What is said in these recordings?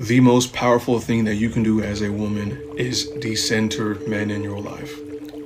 The most powerful thing that you can do as a woman is decenter men in your life.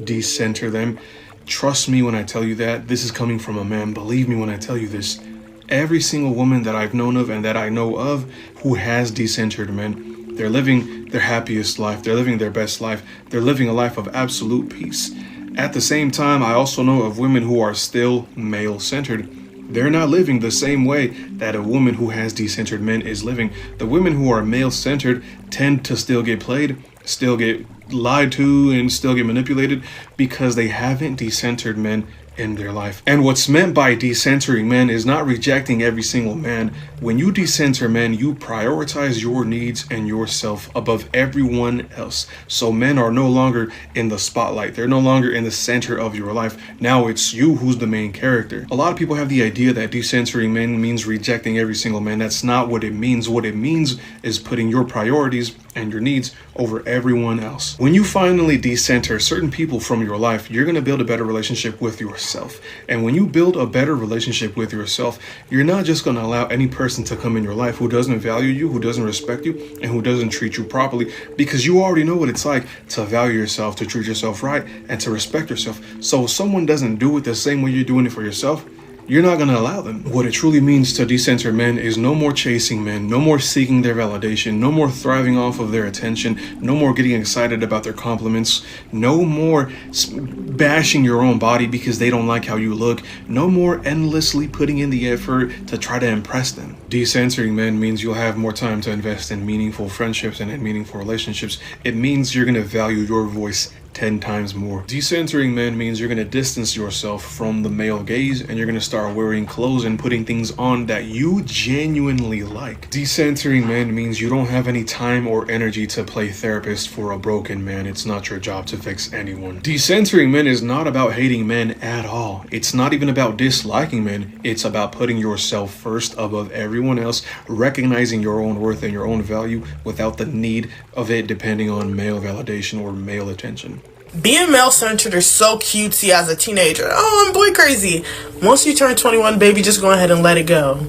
Decenter them. Trust me when I tell you that. This is coming from a man. Believe me when I tell you this. Every single woman that I've known of and that I know of who has decentered men, they're living their happiest life. They're living their best life. They're living a life of absolute peace. At the same time, I also know of women who are still male-centered. They're not living the same way that a woman who has decentered men is living. The women who are male-centered tend to still get played, still get lied to, and still get manipulated because they haven't decentered men in their life. And what's meant by decentering men is not rejecting every single man. When you decenter men, you prioritize your needs and yourself above everyone else. So men are no longer in the spotlight. They're no longer in the center of your life. Now it's you who's the main character. A lot of people have the idea that decentering men means rejecting every single man. That's not what it means. What it means is putting your priorities and your needs over everyone else. When you finally decenter certain people from your life, you're going to build a better relationship with yourself. And when you build a better relationship with yourself, you're not just going to allow any person to come in your life who doesn't value you, who doesn't respect you, and who doesn't treat you properly, because you already know what it's like to value yourself, to treat yourself right, and to respect yourself. So if someone doesn't do it the same way you're doing it for yourself, you're not going to allow them. What it truly means to decenter men is no more chasing men, no more seeking their validation, no more thriving off of their attention, no more getting excited about their compliments, no more bashing your own body because they don't like how you look, no more endlessly putting in the effort to try to impress them. Decentering men means you'll have more time to invest in meaningful friendships and in meaningful relationships. It means you're going to value your voice 10 times more. Decentering men means you're going to distance yourself from the male gaze and you're going to start wearing clothes and putting things on that you genuinely like. Decentering men means you don't have any time or energy to play therapist for a broken man. It's not your job to fix anyone. Decentering men is not about hating men at all. It's not even about disliking men. It's about putting yourself first above everyone else, recognizing your own worth and your own value without the need of it depending on male validation or male attention. Being male-centered is so cutesy as a teenager. Oh, I'm boy crazy. Once you turn 21, baby, just go ahead and let it go.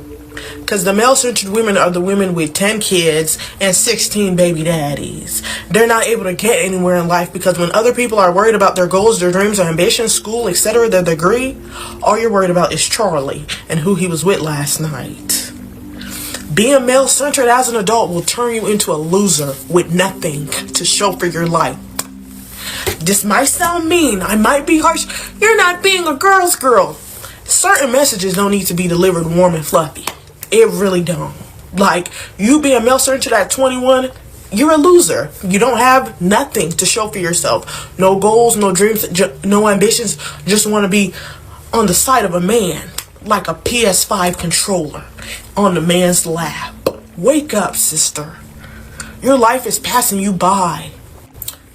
Because the male-centered women are the women with 10 kids and 16 baby daddies. They're not able to get anywhere in life because when other people are worried about their goals, their dreams, their ambitions, school, etc., their degree, all you're worried about is Charlie and who he was with last night. Being male-centered as an adult will turn you into a loser with nothing to show for your life. This might sound mean, I might be harsh. You're not being a girl's girl. Certain messages don't need to be delivered warm and fluffy. It really don't. Like, you being male-centered at 21, you're a loser. You don't have nothing to show for yourself. No goals, no dreams, no ambitions. Just want to be on the side of a man, like a PS5 controller on the man's lap. Wake up, sister. Your life is passing you by.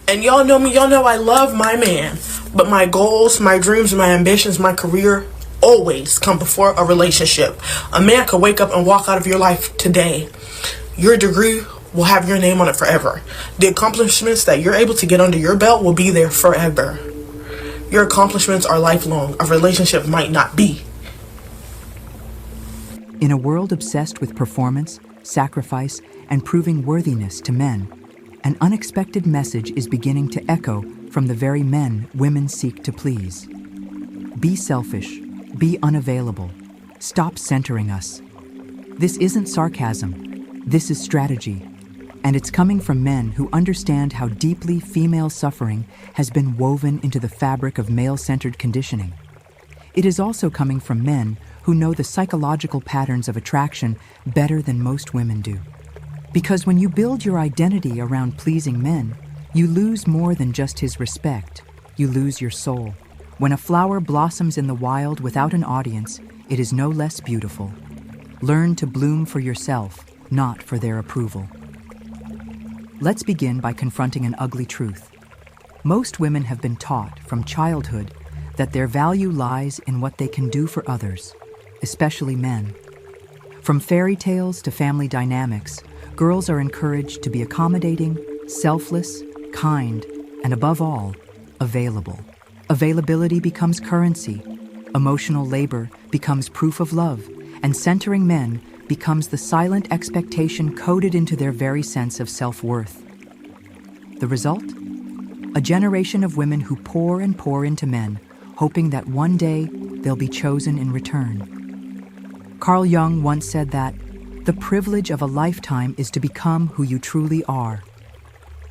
And y'all know me, y'all know I love my man. But my goals, my dreams, my ambitions, my career always come before a relationship. A man could wake up and walk out of your life today. Your degree will have your name on it forever. The accomplishments that you're able to get under your belt will be there forever. Your accomplishments are lifelong. A relationship might not be. In a world obsessed with performance, sacrifice, and proving worthiness to men, an unexpected message is beginning to echo from the very men women seek to please. Be selfish. Be unavailable. Stop centering us. This isn't sarcasm. This is strategy. And it's coming from men who understand how deeply female suffering has been woven into the fabric of male-centered conditioning. It is also coming from men who know the psychological patterns of attraction better than most women do. Because when you build your identity around pleasing men, you lose more than just his respect. You lose your soul. When a flower blossoms in the wild without an audience, it is no less beautiful. Learn to bloom for yourself, not for their approval. Let's begin by confronting an ugly truth. Most women have been taught from childhood that their value lies in what they can do for others, especially men. From fairy tales to family dynamics, girls are encouraged to be accommodating, selfless, kind, and above all, available. Availability becomes currency, emotional labor becomes proof of love, and centering men becomes the silent expectation coded into their very sense of self-worth. The result? A generation of women who pour and pour into men, hoping that one day they'll be chosen in return. Carl Jung once said that the privilege of a lifetime is to become who you truly are.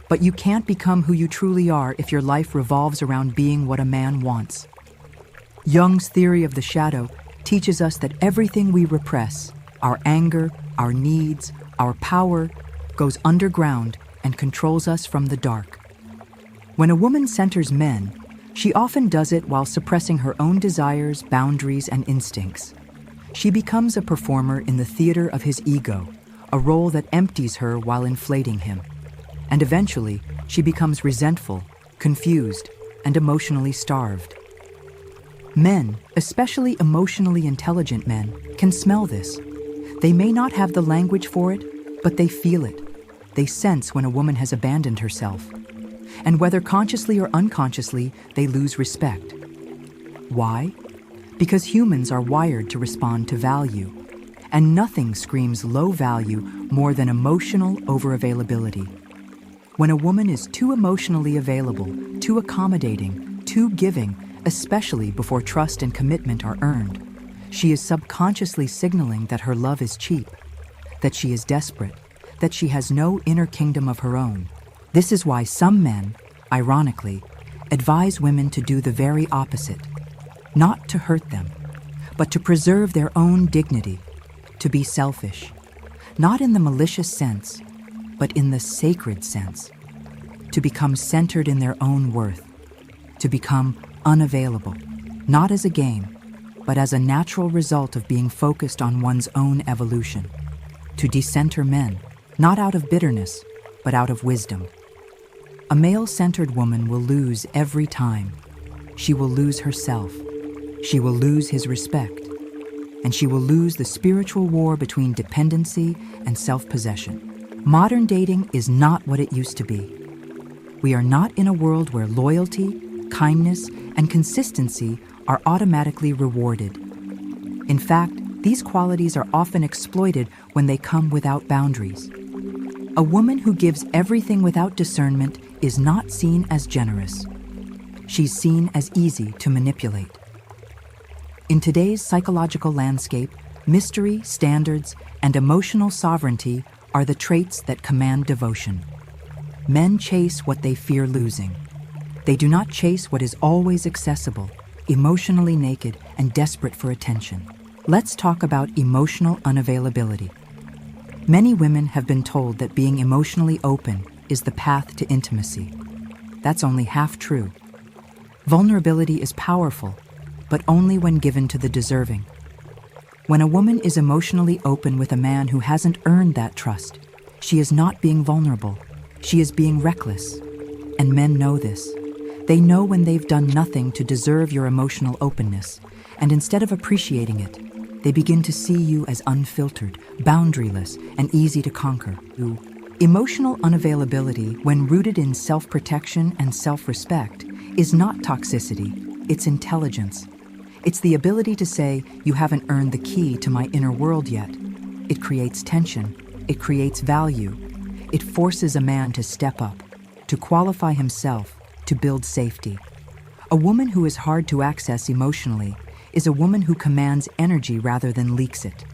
But you can't become who you truly are if your life revolves around being what a man wants. Jung's theory of the shadow teaches us that everything we repress, our anger, our needs, our power, goes underground and controls us from the dark. When a woman centers men, she often does it while suppressing her own desires, boundaries, and instincts. She becomes a performer in the theater of his ego, a role that empties her while inflating him. And eventually, she becomes resentful, confused, and emotionally starved. Men, especially emotionally intelligent men, can smell this. They may not have the language for it, but they feel it. They sense when a woman has abandoned herself. And whether consciously or unconsciously, they lose respect. Why? Because humans are wired to respond to value. And nothing screams low value more than emotional overavailability. When a woman is too emotionally available, too accommodating, too giving, especially before trust and commitment are earned, she is subconsciously signaling that her love is cheap, that she is desperate, that she has no inner kingdom of her own. This is why some men, ironically, advise women to do the very opposite, not to hurt them, but to preserve their own dignity, to be selfish, not in the malicious sense, but in the sacred sense, to become centered in their own worth, to become unavailable, not as a game, but as a natural result of being focused on one's own evolution, to decenter men, not out of bitterness, but out of wisdom. A male-centered woman will lose every time. She will lose herself. She will lose his respect. And she will lose the spiritual war between dependency and self-possession. Modern dating is not what it used to be. We are not in a world where loyalty, kindness, and consistency are automatically rewarded. In fact, these qualities are often exploited when they come without boundaries. A woman who gives everything without discernment is not seen as generous. She's seen as easy to manipulate. In today's psychological landscape, mystery, standards, and emotional sovereignty are the traits that command devotion. Men chase what they fear losing. They do not chase what is always accessible, emotionally naked, and desperate for attention. Let's talk about emotional unavailability. Many women have been told that being emotionally open is the path to intimacy. That's only half true. Vulnerability is powerful, but only when given to the deserving. When a woman is emotionally open with a man who hasn't earned that trust, she is not being vulnerable. She is being reckless. And men know this. They know when they've done nothing to deserve your emotional openness, and instead of appreciating it, they begin to see you as unfiltered, boundaryless, and easy to conquer. Emotional unavailability, when rooted in self-protection and self-respect, is not toxicity, it's intelligence. It's the ability to say, you haven't earned the key to my inner world yet. It creates tension, it creates value. It forces a man to step up, to qualify himself, to build safety. A woman who is hard to access emotionally is a woman who commands energy rather than leaks it.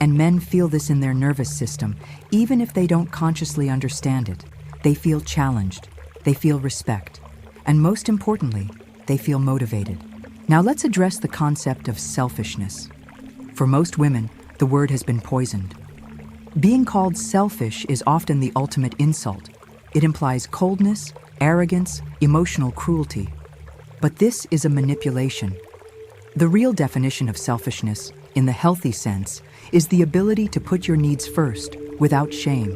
And men feel this in their nervous system, even if they don't consciously understand it. They feel challenged, they feel respect, and most importantly, they feel motivated. Now let's address the concept of selfishness. For most women, the word has been poisoned. Being called selfish is often the ultimate insult. It implies coldness, arrogance, emotional cruelty. But this is a manipulation. The real definition of selfishness, in the healthy sense, is the ability to put your needs first, without shame.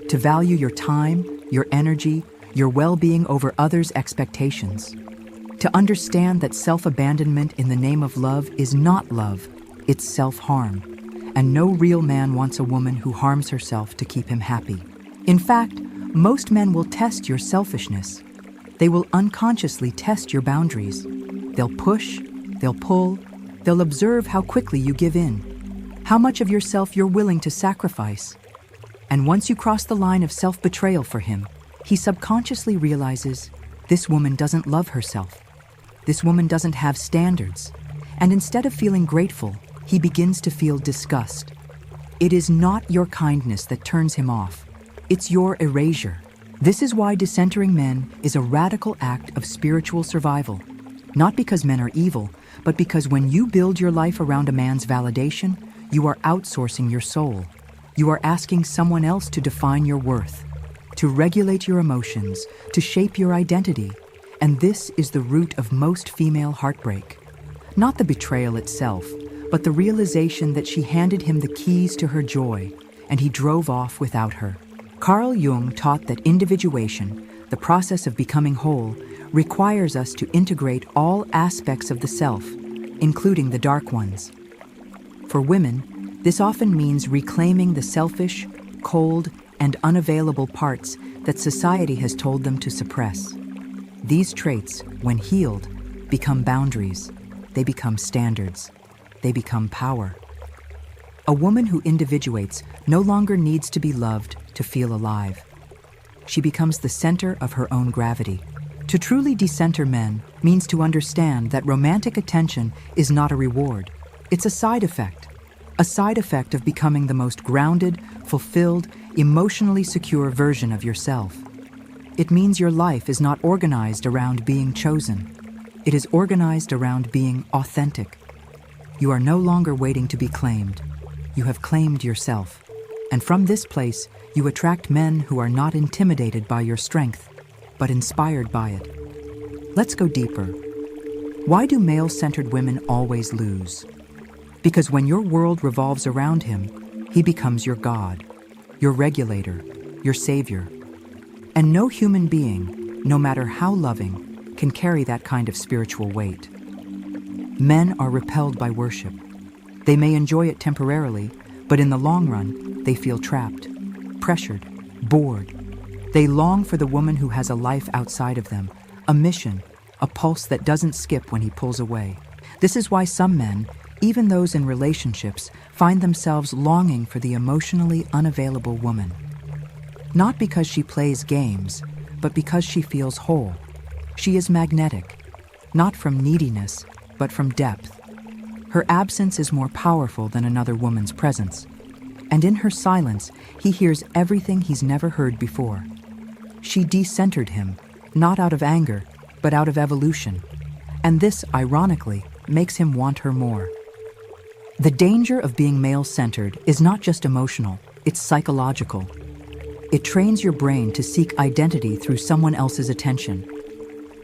To value your time, your energy, your well-being over others' expectations. To understand that self-abandonment in the name of love is not love, it's self-harm. And no real man wants a woman who harms herself to keep him happy. In fact, most men will test your selfishness. They will unconsciously test your boundaries. They'll push, they'll pull, they'll observe how quickly you give in. how much of yourself you're willing to sacrifice. And once you cross the line of self-betrayal for him, he subconsciously realizes this woman doesn't love herself. This woman doesn't have standards. And instead of feeling grateful, he begins to feel disgust. It is not your kindness that turns him off. It's your erasure. This is why decentering men is a radical act of spiritual survival. Not because men are evil, but because when you build your life around a man's validation, you are outsourcing your soul. You are asking someone else to define your worth, to regulate your emotions, to shape your identity. And this is the root of most female heartbreak. Not the betrayal itself, but the realization that she handed him the keys to her joy, and he drove off without her. Carl Jung taught that individuation, the process of becoming whole, requires us to integrate all aspects of the self, including the dark ones. For women, this often means reclaiming the selfish, cold, and unavailable parts that society has told them to suppress. These traits, when healed, become boundaries. They become standards. They become power. A woman who individuates no longer needs to be loved to feel alive. She becomes the center of her own gravity. To truly decenter men means to understand that romantic attention is not a reward. It's a side effect of becoming the most grounded, fulfilled, emotionally secure version of yourself. It means your life is not organized around being chosen. It is organized around being authentic. You are no longer waiting to be claimed. You have claimed yourself. And from this place, you attract men who are not intimidated by your strength, but inspired by it. Let's go deeper. Why do male-centered women always lose? Because when your world revolves around him, he becomes your God, your regulator, your savior. And no human being, no matter how loving, can carry that kind of spiritual weight. Men are repelled by worship. They may enjoy it temporarily, but in the long run, they feel trapped, pressured, bored. They long for the woman who has a life outside of them, a mission, a pulse that doesn't skip when he pulls away. This is why some men, even those in relationships, find themselves longing for the emotionally unavailable woman. Not because she plays games, but because she feels whole. She is magnetic, not from neediness, but from depth. Her absence is more powerful than another woman's presence. And in her silence, he hears everything he's never heard before. She decentered him, not out of anger, but out of evolution. And this, ironically, makes him want her more. The danger of being male-centered is not just emotional, it's psychological. It trains your brain to seek identity through someone else's attention.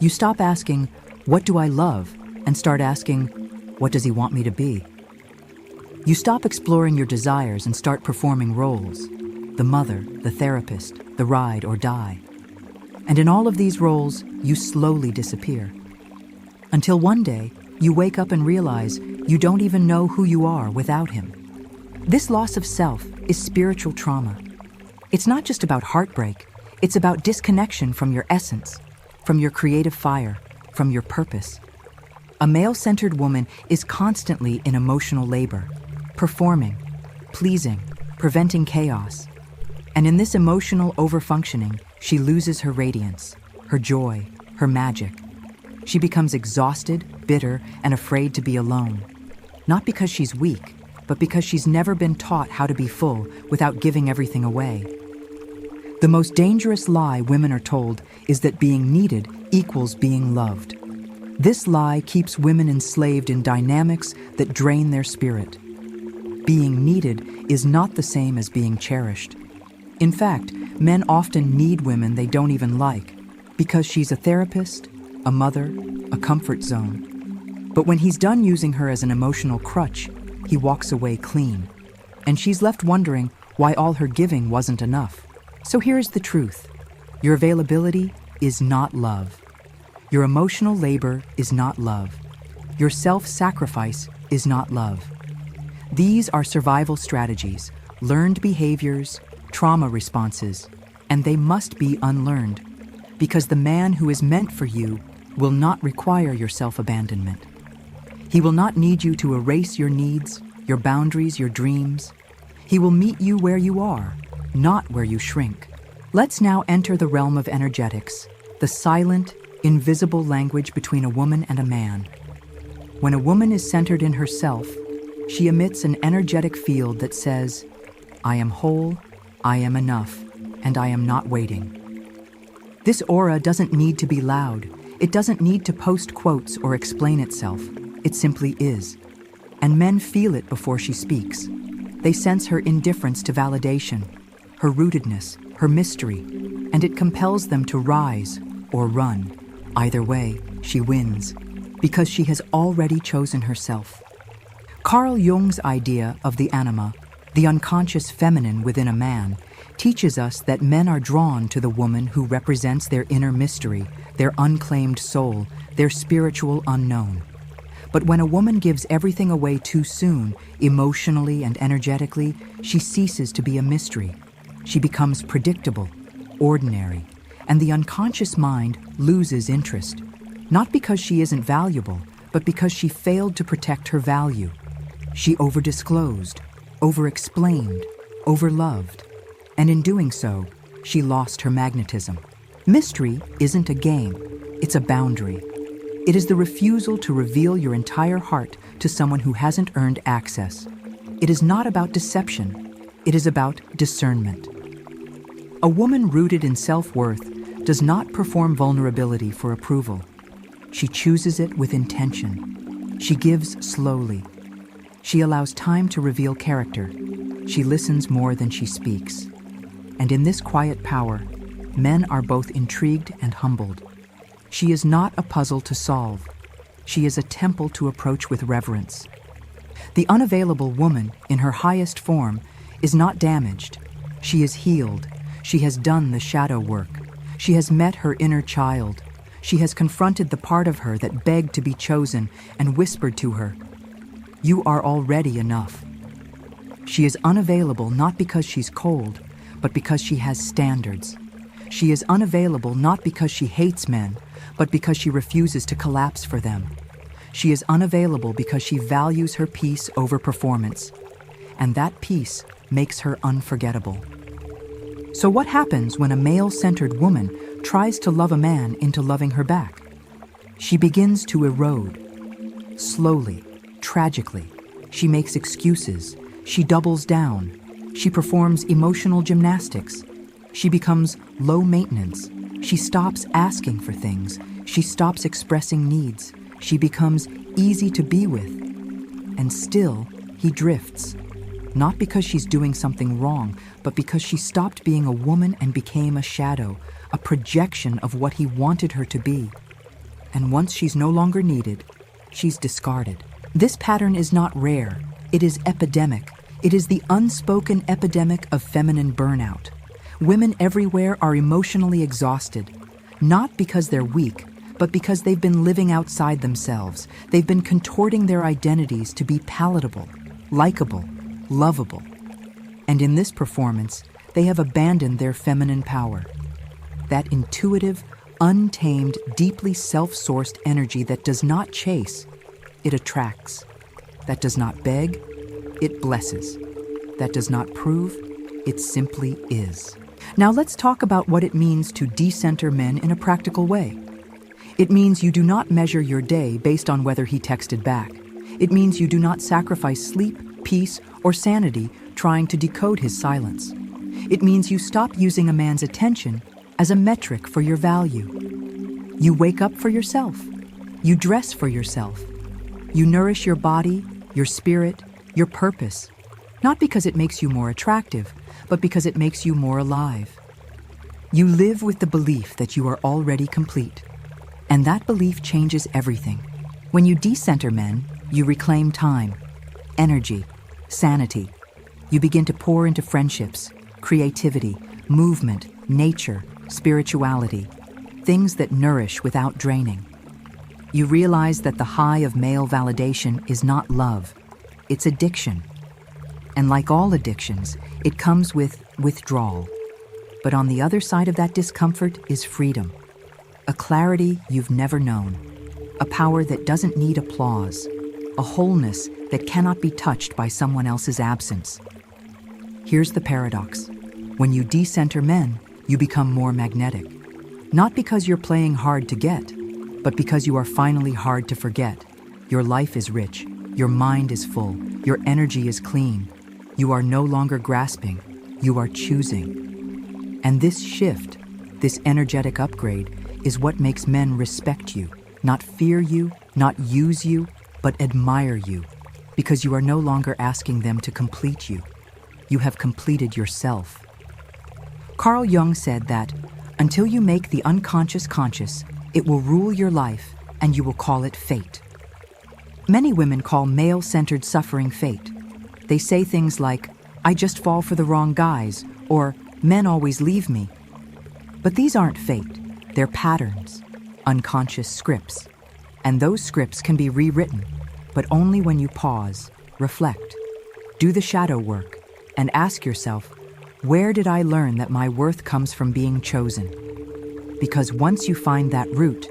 You stop asking, "What do I love?" and start asking, "What does he want me to be?" You stop exploring your desires and start performing roles: the mother, the therapist, the ride or die. And in all of these roles, you slowly disappear. Until one day, you wake up and realize you don't even know who you are without him. This loss of self is spiritual trauma. It's not just about heartbreak, it's about disconnection from your essence, from your creative fire, from your purpose. A male-centered woman is constantly in emotional labor, performing, pleasing, preventing chaos. And in this emotional overfunctioning, she loses her radiance, her joy, her magic. She becomes exhausted, bitter, and afraid to be alone. Not because she's weak, but because she's never been taught how to be full without giving everything away. The most dangerous lie women are told is that being needed equals being loved. This lie keeps women enslaved in dynamics that drain their spirit. Being needed is not the same as being cherished. In fact, men often need women they don't even like because she's a therapist, a mother, a comfort zone. But when he's done using her as an emotional crutch, he walks away clean. And she's left wondering why all her giving wasn't enough. So here's the truth. Your availability is not love. Your emotional labor is not love. Your self-sacrifice is not love. These are survival strategies, learned behaviors, trauma responses, and they must be unlearned, because the man who is meant for you will not require your self-abandonment. He will not need you to erase your needs, your boundaries, your dreams. He will meet you where you are, not where you shrink. Let's now enter the realm of energetics, the silent, invisible language between a woman and a man. When a woman is centered in herself, she emits an energetic field that says, I am whole, I am enough, and I am not waiting. This aura doesn't need to be loud. It doesn't need to post quotes or explain itself. It simply is. And men feel it before she speaks. They sense her indifference to validation, her rootedness, her mystery, and it compels them to rise or run. Either way, she wins, because she has already chosen herself. Carl Jung's idea of the anima, the unconscious feminine within a man, teaches us that men are drawn to the woman who represents their inner mystery, their unclaimed soul, their spiritual unknown. But when a woman gives everything away too soon, emotionally and energetically, she ceases to be a mystery. She becomes predictable, ordinary, and the unconscious mind loses interest, not because she isn't valuable, but because she failed to protect her value. She over-disclosed, over-explained, over-loved, and in doing so, she lost her magnetism. Mystery isn't a game, it's a boundary. It is the refusal to reveal your entire heart to someone who hasn't earned access. It is not about deception, it is about discernment. A woman rooted in self-worth does not perform vulnerability for approval. She chooses it with intention. She gives slowly. She allows time to reveal character. She listens more than she speaks. And in this quiet power, men are both intrigued and humbled. She is not a puzzle to solve. She is a temple to approach with reverence. The unavailable woman, in her highest form, is not damaged. She is healed. She has done the shadow work. She has met her inner child. She has confronted the part of her that begged to be chosen and whispered to her, "You are already enough." She is unavailable not because she's cold, but because she has standards. She is unavailable not because she hates men, but because she refuses to collapse for them. She is unavailable because she values her peace over performance, and that peace makes her unforgettable. So what happens when a male-centered woman tries to love a man into loving her back? She begins to erode. Slowly, tragically, she makes excuses. She doubles down. She performs emotional gymnastics. She becomes low maintenance. She stops asking for things. She stops expressing needs. She becomes easy to be with. And still, he drifts. Not because she's doing something wrong, but because she stopped being a woman and became a shadow, a projection of what he wanted her to be. And once she's no longer needed, she's discarded. This pattern is not rare. It is epidemic. It is the unspoken epidemic of feminine burnout. Women everywhere are emotionally exhausted, not because they're weak, but because they've been living outside themselves. They've been contorting their identities to be palatable, likable, lovable. And in this performance, they have abandoned their feminine power. That intuitive, untamed, deeply self-sourced energy that does not chase, it attracts. That does not beg, it blesses. That does not prove, it simply is. Now let's talk about what it means to decenter men in a practical way. It means you do not measure your day based on whether he texted back. It means you do not sacrifice sleep, peace, or sanity trying to decode his silence. It means you stop using a man's attention as a metric for your value. You wake up for yourself. You dress for yourself. You nourish your body, your spirit, your purpose, not because it makes you more attractive, but because it makes you more alive. You live with the belief that you are already complete, and that belief changes everything. When you decenter men, you reclaim time, energy, sanity. You begin to pour into friendships, creativity, movement, nature, spirituality, things that nourish without draining. You realize that the high of male validation is not love, it's addiction. And like all addictions, it comes with withdrawal. But on the other side of that discomfort is freedom, a clarity you've never known, a power that doesn't need applause, a wholeness that cannot be touched by someone else's absence. Here's the paradox. When you decenter men, you become more magnetic. Not because you're playing hard to get, but because you are finally hard to forget. Your life is rich, your mind is full, your energy is clean. You are no longer grasping, you are choosing. And this shift, this energetic upgrade, is what makes men respect you, not fear you, not use you, but admire you, because you are no longer asking them to complete you. You have completed yourself. Carl Jung said that, until you make the unconscious conscious, it will rule your life and you will call it fate. Many women call male-centered suffering fate. They say things like, I just fall for the wrong guys, or men always leave me. But these aren't fate, they're patterns, unconscious scripts. And those scripts can be rewritten, but only when you pause, reflect, do the shadow work, and ask yourself, where did I learn that my worth comes from being chosen? Because once you find that root,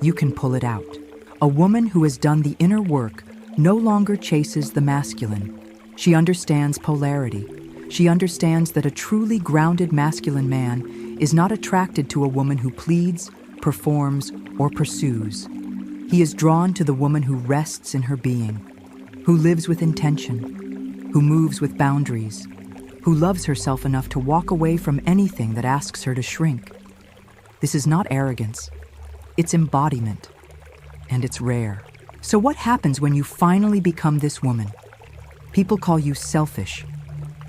you can pull it out. A woman who has done the inner work no longer chases the masculine. She understands polarity. She understands that a truly grounded masculine man is not attracted to a woman who pleads, performs, or pursues. He is drawn to the woman who rests in her being, who lives with intention, who moves with boundaries, who loves herself enough to walk away from anything that asks her to shrink. This is not arrogance, it's embodiment, and it's rare. So what happens when you finally become this woman? People call you selfish,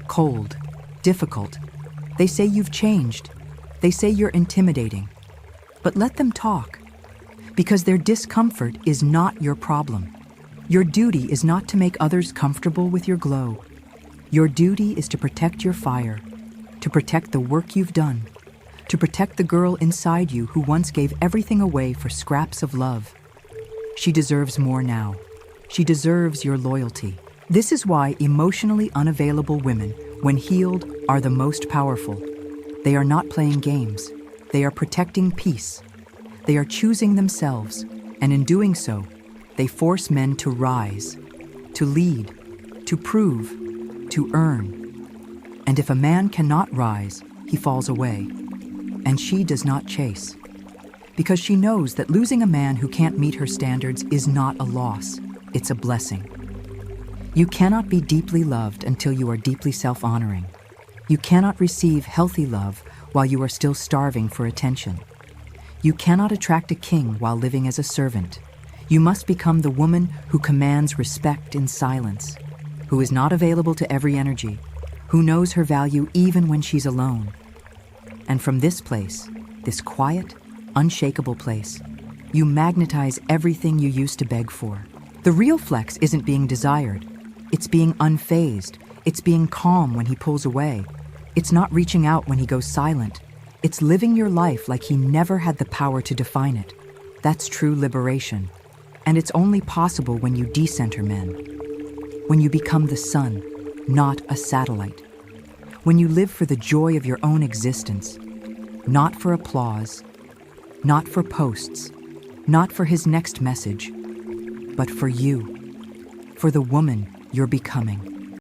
cold, difficult. They say you've changed. They say you're intimidating. But let them talk, because their discomfort is not your problem. Your duty is not to make others comfortable with your glow. Your duty is to protect your fire, to protect the work you've done, to protect the girl inside you who once gave everything away for scraps of love. She deserves more now. She deserves your loyalty. This is why emotionally unavailable women, when healed, are the most powerful. They are not playing games. They are protecting peace. They are choosing themselves, and in doing so, they force men to rise, to lead, to prove, to earn. And if a man cannot rise, he falls away. And she does not chase. Because she knows that losing a man who can't meet her standards is not a loss, it's a blessing. You cannot be deeply loved until you are deeply self-honoring. You cannot receive healthy love while you are still starving for attention. You cannot attract a king while living as a servant. You must become the woman who commands respect in silence, who is not available to every energy, who knows her value even when she's alone. And from this place, this quiet, unshakable place, you magnetize everything you used to beg for. The real flex isn't being desired. It's being unfazed. It's being calm when he pulls away. It's not reaching out when he goes silent. It's living your life like he never had the power to define it. That's true liberation. And it's only possible when you decenter men. When you become the sun, not a satellite. When you live for the joy of your own existence, not for applause, not for posts, not for his next message, but for you, for the woman you're becoming.